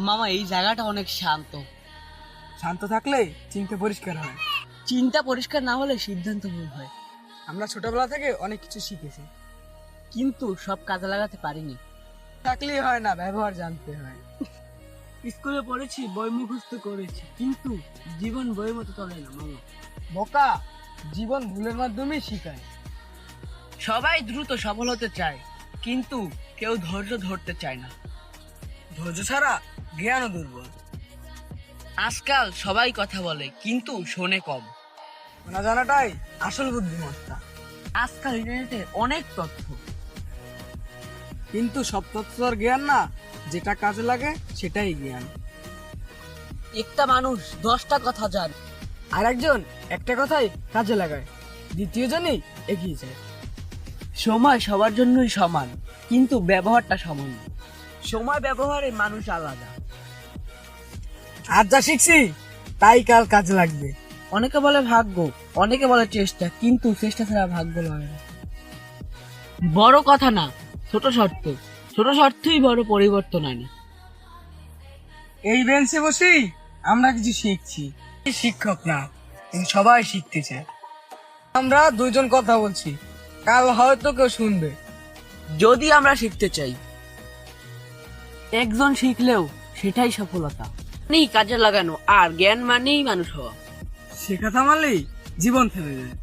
মামা এই জায়গাটা অনেক শান্ত। শান্ত থাকলে চিন্তা পরিষ্কার হয়। চিন্তা পরিষ্কার না হলে সিদ্ধান্ত ভুল হয়। আমরা ছোটবেলা থেকে অনেক কিছু শিখেছি, কিন্তু সব কাজে লাগাতে পারিনি। থাকলেই হয় না, ব্যবহার জানতে হয়। স্কুলে পড়েছি, বই মুখস্থ করেছি, কিন্তু জীবন বইয়ের মতো চলে না মামা। বোকা, জীবন ভুলের মাধ্যমে শিখায়। সবাই দ্রুত সফল হতে চায়, কিন্তু কেউ ধৈর্য ধরতে চায় না। ধৈর্য ছাড়া জ্ঞানও দুর্বল। আজকাল সবাই কথা বলে, কিন্তু শোনে কম। না জানাটাই আসল বুদ্ধিমত্তা। আজকাল ইন্টারনেটে অনেক তথ্য, কিন্তু সব তথ্য তো আর জ্ঞান না। যেটা কাজে লাগে সেটাই জ্ঞান। একটা মানুষ 10টা কথা জানে, আর একজন একটা কথাই কাজে লাগায়, দ্বিতীয় জনই এগিয়ে যায়। সময় সবার জন্যই সমান, কিন্তু ব্যবহারটা সমান না। সময় ব্যবহারে মানুষ আলাদা। আজ যা শিখছি তাই কাল কাজে লাগবে। অনেকে বলে ভাগ্য, অনেকে বলে চেষ্টা, কিন্তু চেষ্টা ছাড়া ভাগ্য লাগে না। বড় কথা না, ছোট শর্ত, ছোট শর্তই বড় পরিবর্তন আনে। এই বেঞ্চে বসেই আমরা কিছু শিখছি। শিক্ষক না, কিন্তু সবাই শিখতে চায়। আমরা দুইজন কথা বলছি, কাল হয়তো কেউ শুনবে। যদি আমরা শিখতে চাই, একজন শিখলেও সেটাই সফলতা। মানেই কাজে লাগানো, আর জ্ঞান মানেই মানুষ হওয়া। শেখা থামালেই জীবন থেমে যায়।